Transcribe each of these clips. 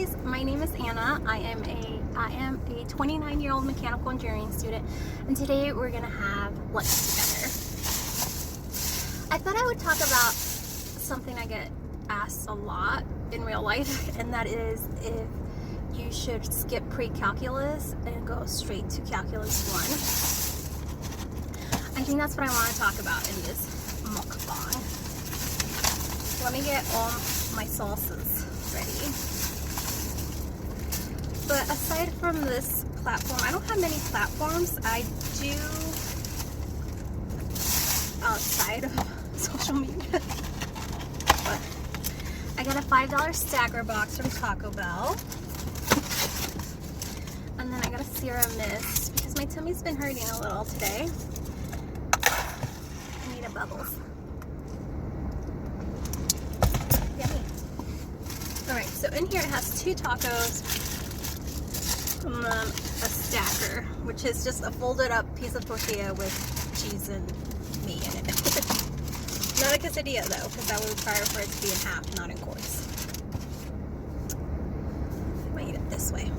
guys, my name is Anna. I am a 29-year-old mechanical engineering student, and today we're gonna have lunch together. I thought I would talk about something I get asked a lot in real life, and that is if you should skip pre-calculus and go straight to calculus 1. I think that's what I want to talk about in this mukbang. Let me get all my sauces ready. But aside from this platform, I don't have many platforms. I do outside of social media. But I got a $5 stacker box from Taco Bell. And then I got a serum mist because my tummy's been hurting a little today. I need a Bubbles. Yummy. Alright, so in here it has 2 tacos and then a stacker, which is just a folded up piece of tortilla with cheese and meat in it. Not a quesadilla though, because that would require for it to be in half, not in quarts. I'm gonna eat it this way.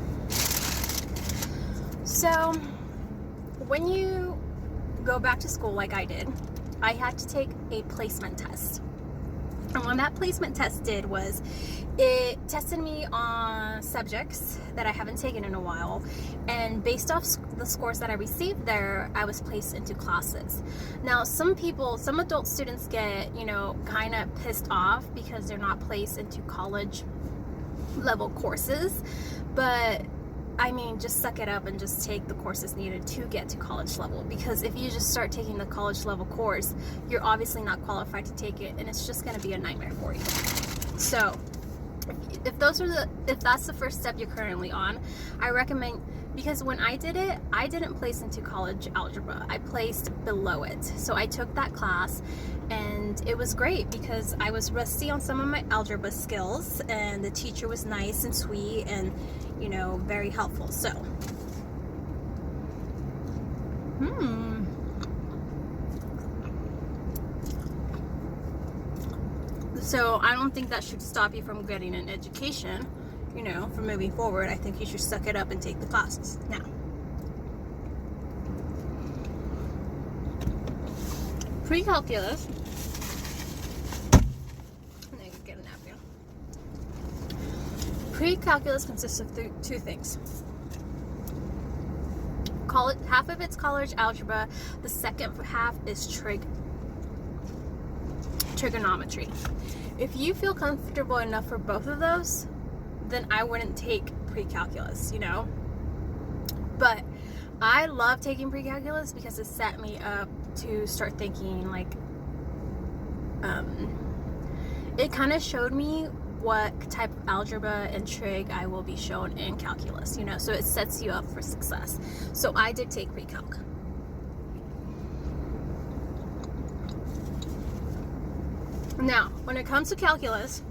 So, when you go back to school like I did, I had to take a placement test. And what that placement test did was it tested me on subjects that I haven't taken in a while, and based off the scores that I received there, I was placed into classes. Now, some adult students get, kind of pissed off because they're not placed into college level courses, but I mean, just suck it up and just take the courses needed to get to college level, because if you just start taking the college level course, you're obviously not qualified to take it, and it's just going to be a nightmare for you. So if that's the first step you're currently on, I recommend, because when I did it, I didn't place into college algebra. I placed below it. So I took that class and it was great because I was rusty on some of my algebra skills, and the teacher was nice and sweet and, very helpful. So, So I don't think that should stop you from getting an education, from moving forward. I think you should suck it up and take the classes. Now, pre-calculus, get a napkin. Pre-calculus consists of 2 things. Half of it's college algebra. The second half is trigonometry. If you feel comfortable enough for both of those, then I wouldn't take pre-calculus, But I love taking pre-calculus because it set me up to start thinking, it kind of showed me what type of algebra and trig I will be shown in calculus, so it sets you up for success. So I did take pre-calc. Now, when it comes to calculus,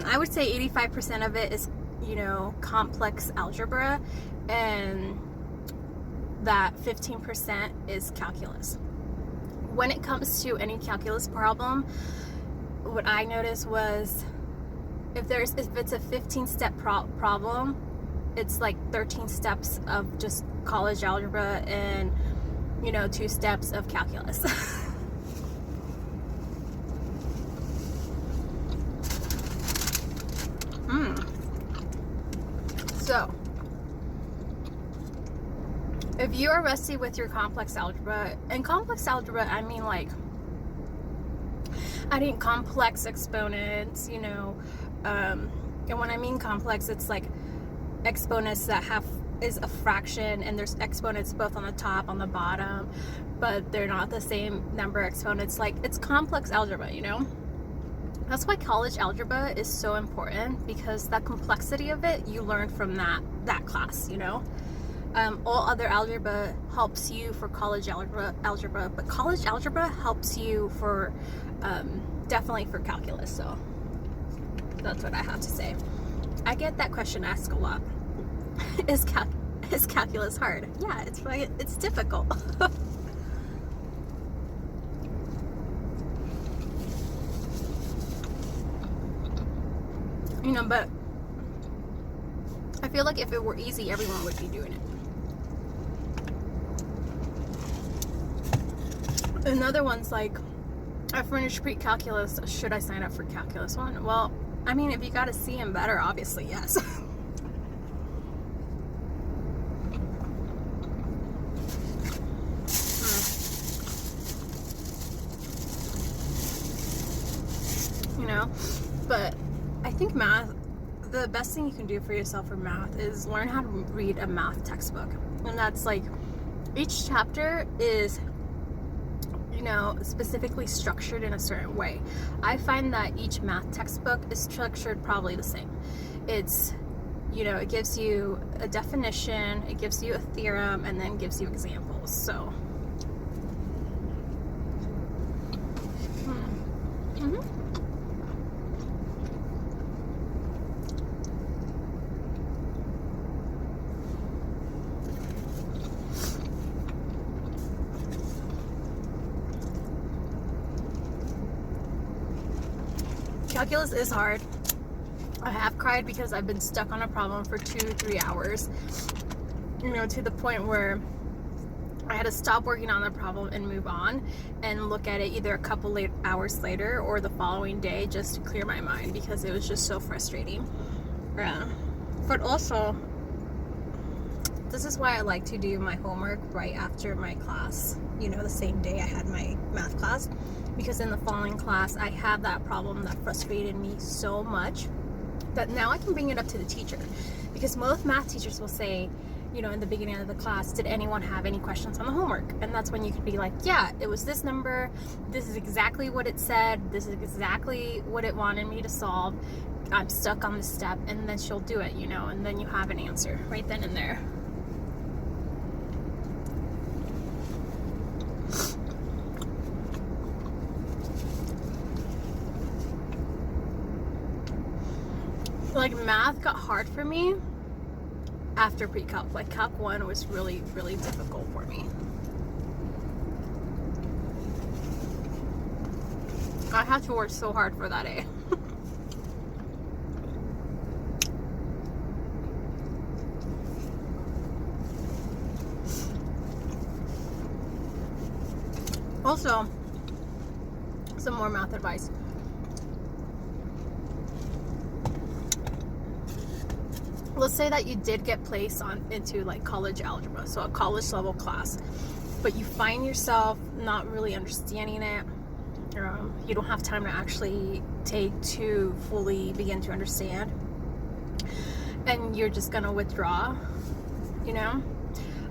I would say 85% of it is, complex algebra, and that 15% is calculus. When it comes to any calculus problem, what I noticed was if it's a 15-step problem, it's like 13 steps of just college algebra and 2 steps of calculus. So, if you are rusty with your complex algebra, and complex algebra, I mean complex exponents, and when I mean complex, it's like exponents that is a fraction, and there's exponents both on the top, on the bottom, but they're not the same number of exponents. It's complex algebra, That's why college algebra is so important, because that complexity of it you learn from that class, all other algebra helps you for college algebra, but college algebra helps you for definitely for calculus. So that's what I have to say. I get that question asked a lot. Is calculus hard? Yeah, it's difficult. You know, but I feel like if it were easy, everyone would be doing it. Another one's like, I finished pre-calculus. Should I sign up for calculus 1? Well, I mean, if you got to see him better, obviously, yes. You know, but I think math, the best thing you can do for yourself for math is learn how to read a math textbook. And that's like, each chapter is, you know, specifically structured in a certain way. I find that each math textbook is structured probably the same. It's, you know, it gives you a definition, it gives you a theorem, and then gives you examples. So calculus is hard. I have cried because I've been stuck on a problem for 2-3 hours, you know, to the point where I had to stop working on the problem and move on and look at it either a couple hours later or the following day just to clear my mind, because it was just so frustrating. But also, this is why I like to do my homework right after my class, you know, the same day I had my math class, because in the following class I had that problem that frustrated me so much that now I can bring it up to the teacher, because most math teachers will say, you know, in the beginning of the class, did anyone have any questions on the homework? And that's when you could be like, yeah, it was this number, this is exactly what it said, this is exactly what it wanted me to solve, I'm stuck on this step, and then she'll do it, you know, and then you have an answer right then and there. Like, math got hard for me after pre-calc. Like, calc 1 was really, really difficult for me. I had to work so hard for that A. Also, some more math advice. Let's say that you did get placed into like college algebra, so a college level class, but you find yourself not really understanding it. You don't have time to actually take to fully begin to understand, and you're just gonna withdraw, you know.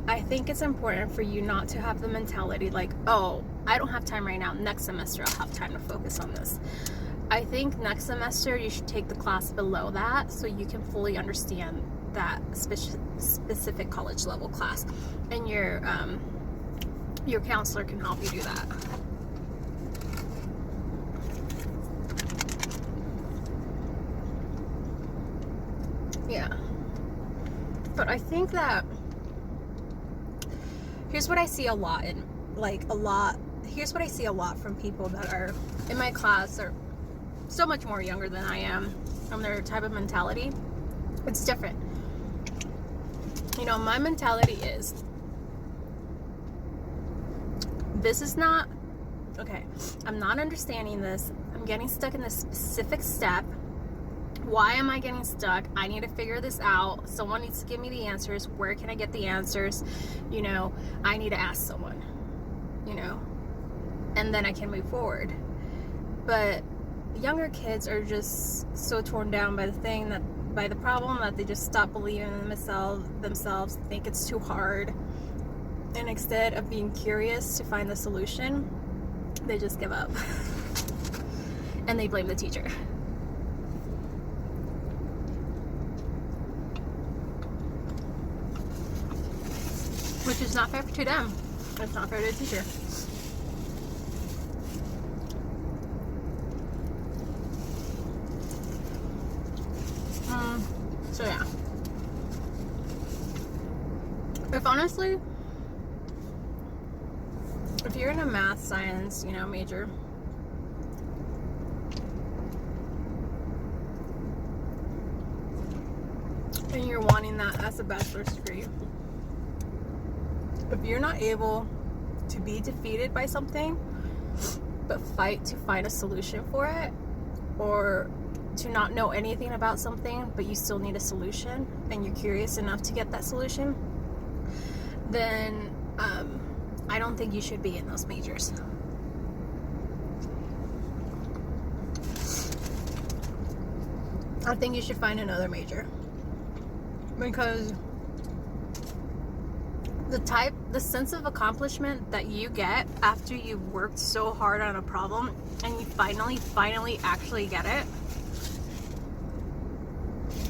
I think it's important for you not to have the mentality like, oh, I don't have time right now, next semester I'll have time to focus on this. I think next semester you should take the class below that so you can fully understand that specific college level class, and your counselor can help you do that. Yeah. But I think that here's what I see a lot here's what I see a lot from people that are in my class or so much more younger than I am, and their type of mentality, it's different. You know, my mentality is, this is not, okay, I'm not understanding this, I'm getting stuck in this specific step. Why am I getting stuck? I need to figure this out. Someone needs to give me the answers. Where can I get the answers? You know, I need to ask someone, you know, and then I can move forward. But younger kids are just so torn down by the problem that they just stop believing in themselves, think it's too hard, and instead of being curious to find the solution, they just give up and they blame the teacher. Which is not fair to them. It's not fair to the teacher. So yeah. If you're in a math science, you know, major, and you're wanting that as a bachelor's degree, if you're not able to be defeated by something but fight to find a solution for it, or to not know anything about something but you still need a solution and you're curious enough to get that solution, then I don't think you should be in those majors. I think you should find another major, because the sense of accomplishment that you get after you've worked so hard on a problem and you finally actually get it,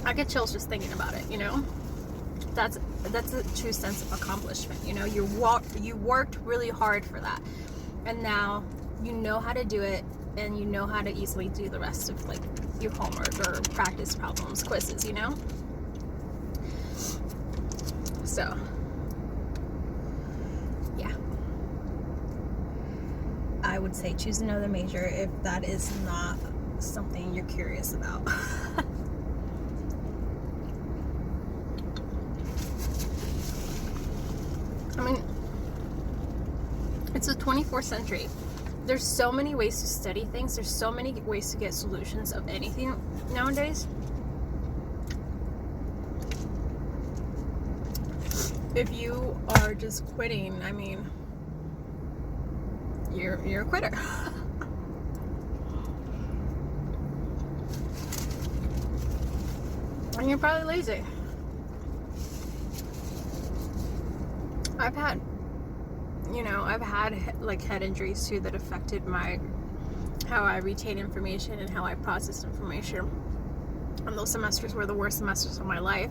I get chills just thinking about it, you know? That's a true sense of accomplishment, you know? You worked really hard for that, and now you know how to do it, and you know how to easily do the rest of like your homework or practice problems, quizzes, you know? So yeah, I would say choose another major if that is not something you're curious about. I mean, it's the 24th century. There's so many ways to study things. There's so many ways to get solutions of anything nowadays. If you are just quitting, I mean, you're a quitter. And you're probably lazy. I've had like head injuries too that affected how I retain information and how I process information. And those semesters were the worst semesters of my life.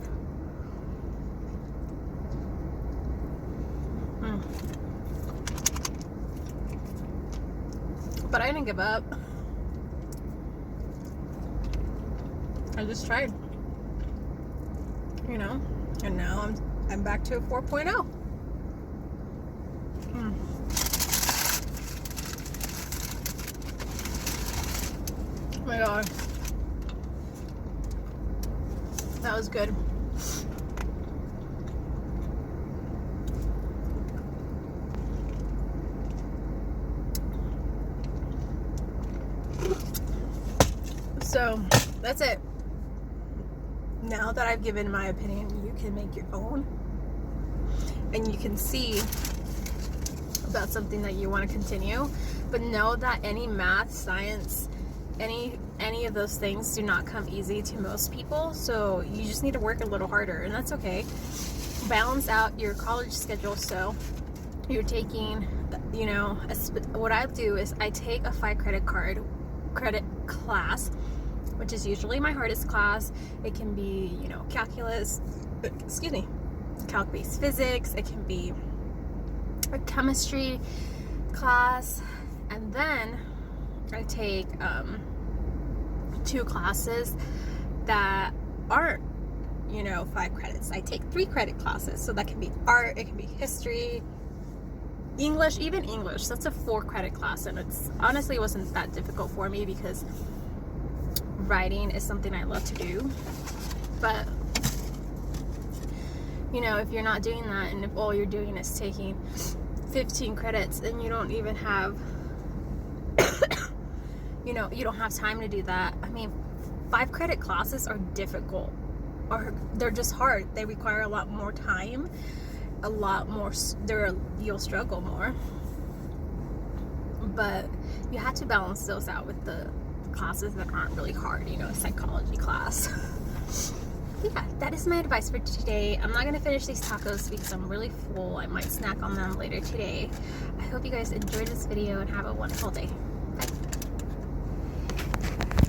But I didn't give up. I just tried. You know, and now I'm back to a 4.0. Oh my god, that was good. So that's it. Now that I've given my opinion, you can make your own, and you can see about something that you want to continue. But know that any math, science, any of those things do not come easy to most people, so you just need to work a little harder, and that's okay. Balance out your college schedule, so you're taking, you know, what I do is I take a 5 credit class, which is usually my hardest class. It can be, you know, calc-based physics. It can be a chemistry class, and then I take 2 classes that aren't, you know, 5 credits. I take 3 credit classes, so that can be art, it can be history, English, even English. That's a 4 credit class, and it's honestly, it wasn't that difficult for me because writing is something I love to do. But you know, if you're not doing that, and if all you're doing is taking 15 credits and you don't even have you know, you don't have time to do that. I mean, 5 credit classes are difficult, or they're just hard. They require a lot more time, a lot more, you'll struggle more. But you have to balance those out with the classes that aren't really hard, you know, a psychology class. Yeah, that is my advice for today. I'm not going to finish these tacos because I'm really full. I might snack on them later today. I hope you guys enjoyed this video and have a wonderful day.